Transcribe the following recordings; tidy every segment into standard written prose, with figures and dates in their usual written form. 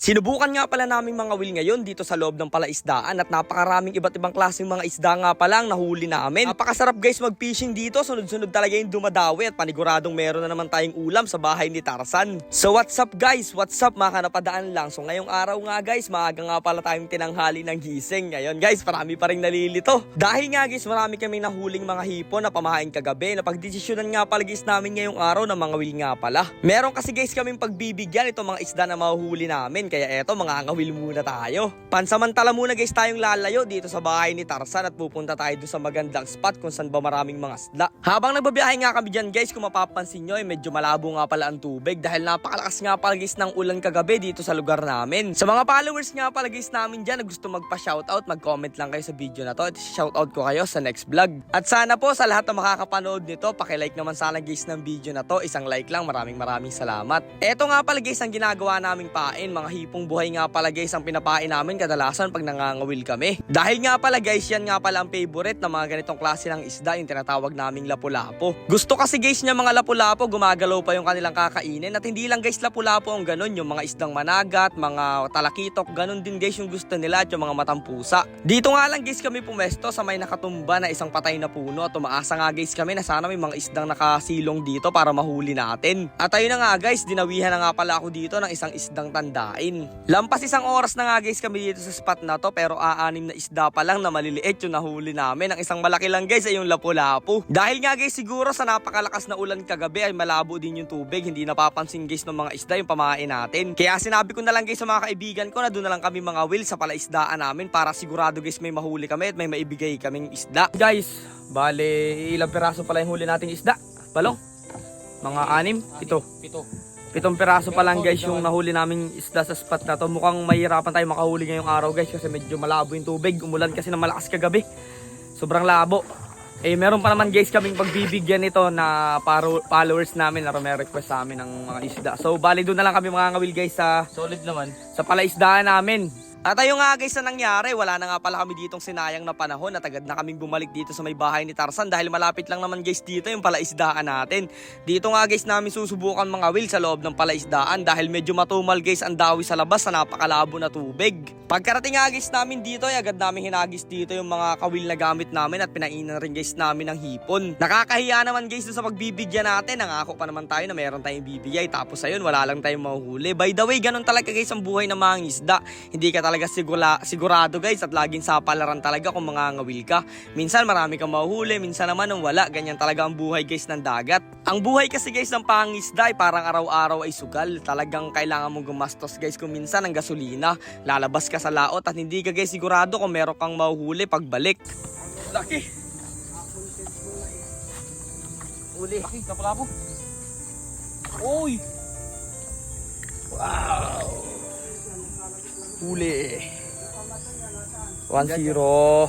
Sinubukan nga pala naming mga will ngayon dito sa loob ng palaisdaan at napakaraming iba't ibang klaseng mga isda nga pala ang nahuli namin. Napakasarap guys mag-fishing dito, sunod-sunod talaga yung dumadawi at paniguradong meron na naman tayong ulam sa bahay ni Tarzan. So what's up guys? What's up mga kanapadaan lang? So ngayong araw nga guys, maaga nga pala tayong tinanghali ng gising. Ngayon guys, marami pa rin nalilito. Dahil nga guys, marami kaming nahuling mga hipon na pamahain kagabi na pagdesisyonan nga pala guys namin ngayong araw ng mga will nga pala. Meron kasi guys kaming pagbibigyan itong mga isda na mahuhuli namin. Kaya eto, mga angawil muna tayo. Pansamantala muna guys tayong lalayo dito sa bahay ni Tarzan at pupunta tayo doon sa magandang spot kung saan ba maraming mga isda. Habang nagbabiyahe nga kami dyan guys, kung mapapansin nyo, medyo malabo nga pala ang tubig dahil napakalakas nga pala guys ng ulan kagabi dito sa lugar namin. Sa mga followers nga pala guys namin dyan na gusto magpa-shoutout, mag-comment lang kayo sa video na to at shoutout ko kayo sa next vlog. At sana po sa lahat na makakapanood nito, pakilike naman sana guys ng video na to. Isang like lang, maraming salamat. Eto nga pala guys ang ginagawa naming pain, mga hipong buhay nga pala guys ang pinapain namin kadalasan pag nangangawil kami. Dahil nga pala guys, yan nga pala ang favorite na mga ganitong klase ng isda, yung tinatawag naming lapu-lapo. Gusto kasi guys niya mga lapu-lapo, gumagalaw pa yung kanilang kakainin at hindi lang guys lapu-lapo ang ganun, yung mga isdang managat, mga talakitok, ganun din guys yung gusto nila at yung mga matampusa. Dito nga lang guys kami pumesto sa may nakatumba na isang patay na puno at umaasa nga guys kami na sana may mga isdang nakasilong dito para mahuli natin. At ayun na nga guys, dinawihan na nga pala ako dito ng isang isdang tandain. Lampas isang oras na nga guys kami dito sa spot na to pero aanim na isda pa lang na maliliit yung nahuli namin. Ang isang malaki lang guys ay yung lapu-lapu. Dahil nga guys siguro sa napakalakas na ulan kagabi ay malabo din yung tubig, hindi napapansin guys ng mga isda yung pamain natin. Kaya sinabi ko na lang guys sa mga kaibigan ko na doon na lang kami mga will sa palaisdaan namin para sigurado guys may mahuli kami at may maibigay kaming isda. Guys, bale ilang piraso pala yung huli nating isda? Balong? Mga 6? 7? 7 piraso pa lang guys yung nahuli naming isda sa spot na to. Mukhang mahirapan tayo makahuli ngayong araw guys kasi medyo malabo yung tubig. Umulan kasi na malakas kagabi. Sobrang labo. Eh meron pa naman guys kaming pagbibigyan nito na followers namin na may request sa amin ng mga isda. So bali doon na lang kami mga ngawil guys sa solid naman sa palaisdaan namin. At ayun nga guys na nangyari, wala na nga pala kami ditong sinayang na panahon at agad na kaming bumalik dito sa may bahay ni Tarzan dahil malapit lang naman guys dito yung palaisdaan natin. Dito nga guys namin susubukan mga will sa loob ng palaisdaan dahil medyo matumal guys ang dawi sa labas sa napakalabo na tubig. Pagkarating nga guys namin dito ay agad namin hinagis dito yung mga kawil na gamit namin at pinainan rin guys namin ng hipon. Nakakahiya naman guys sa pagbibigyan natin, nangako pa naman tayo na meron tayong bibigay tapos ayun wala lang tayong mahuhuli. By the way, ganun talaga guys ang buhay ng mga isda. Hindi ka talaga sigurado guys at laging sa palaran talaga kung mangangawil ka. Minsan marami kang mahuhuli, minsan naman nung wala. Ganyan talaga ang buhay guys ng dagat. Ang buhay kasi guys ng pangisda ay parang araw-araw ay sugal. Talagang kailangan mong gumastos guys kung minsan ng gasolina. Lalabas ka sa laot at hindi ka guys sigurado kung meron kang mahuhuli pagbalik. Laki! Uli! Laki, kapalapo! Uy! Wow! Uli! 1-0.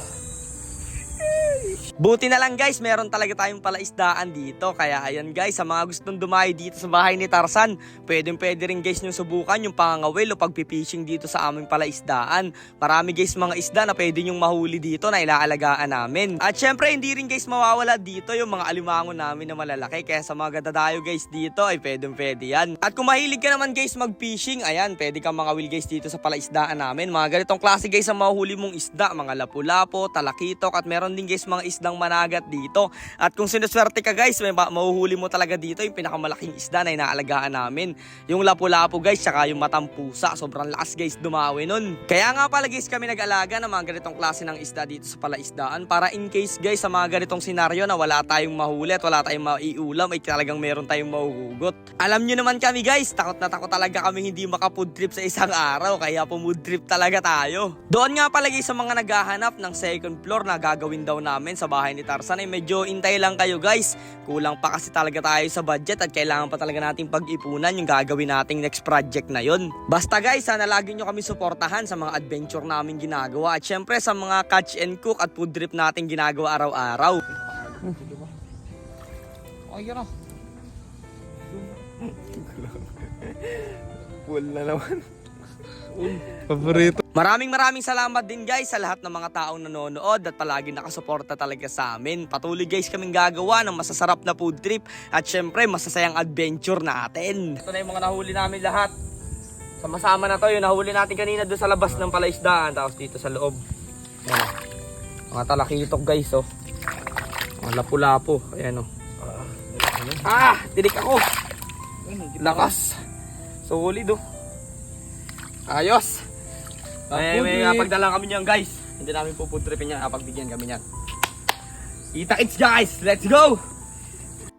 Buti na lang guys, meron talaga tayong palaisdaan dito. Kaya ayan guys, sa mga gustong dumayo dito sa bahay ni Tarzan, pwede rin guys nyo subukan yung pangangawil o pagpipishing dito sa aming palaisdaan. Marami guys mga isda na pwede nyong mahuli dito na ilaalagaan namin. At syempre hindi rin guys mawawala dito yung mga alimango namin na malalaki. Kaya sa mga gadadayo guys dito ay pwede yan. At kung mahilig ka naman guys mag-fishing, ayan, pwede kang mangawil guys dito sa palaisdaan namin. Mga ganitong klase guys ang mahuhuli mong isda, mga lapu-lapo, talakitok at meron din guys mga isdang managat dito. At kung sinuswerte ka guys, may mahuhuli mo talaga dito yung pinakamalaking isda na inaalagaan namin. Yung lapu-lapo guys, saka yung matampusa. Sobrang lakas guys dumawi nun. Kaya nga pala guys kami nag-alaga ng mga ganitong klase ng isda dito sa palaisdaan para in case guys sa mga ganitong senaryo na wala tayong mahuli at wala tayong maiulam ay talagang meron tayong mahuhugot. Alam nyo naman kami guys, takot na takot talaga kami hindi makafood trip sa isang araw kaya pumood trip talaga tayo. Doon nga pala guys sa mga naghahanap ng second floor na gagawin daw namin sa bahay ni Tarzan ay medyo intay lang kayo guys. Kulang pa kasi talaga tayo sa budget at kailangan pa talaga nating pag-ipunan yung gagawin nating next project na yon. Basta guys, sana lagi nyo kami suportahan sa mga adventure namin ginagawa at syempre sa mga catch and cook at food trip nating ginagawa araw-araw. Ay yun o. Full na naman. Paborito. Maraming salamat din guys sa lahat ng mga taong nanonood at palagi nakasuporta talaga sa amin. Patuloy guys kaming gagawa ng masasarap na food trip at syempre masasayang adventure natin. Ito na yung mga nahuli namin lahat. Sama-sama na to, yung nahuli natin kanina doon sa labas ng palaisdaan, tapos dito sa loob. Ayan, mga talakitok guys, oh. Mga lapu-lapu, ayan, oh. Tinik ako. Lakas. Solid, oh. Ayos. May pagdala kami niyan guys. Hindi namin pupudripin yan, pagbigyan kami niyan. Kita-kits guys, let's go!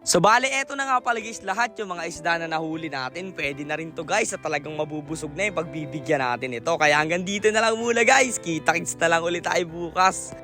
So bale, eto na nga pala guys, lahat yung mga isda na nahuli natin. Pwede na rin to guys, at talagang mabubusog na yung pagbibigyan natin ito. Kaya hanggang dito na lang muna guys, kita-kits na lang ulit tayo bukas.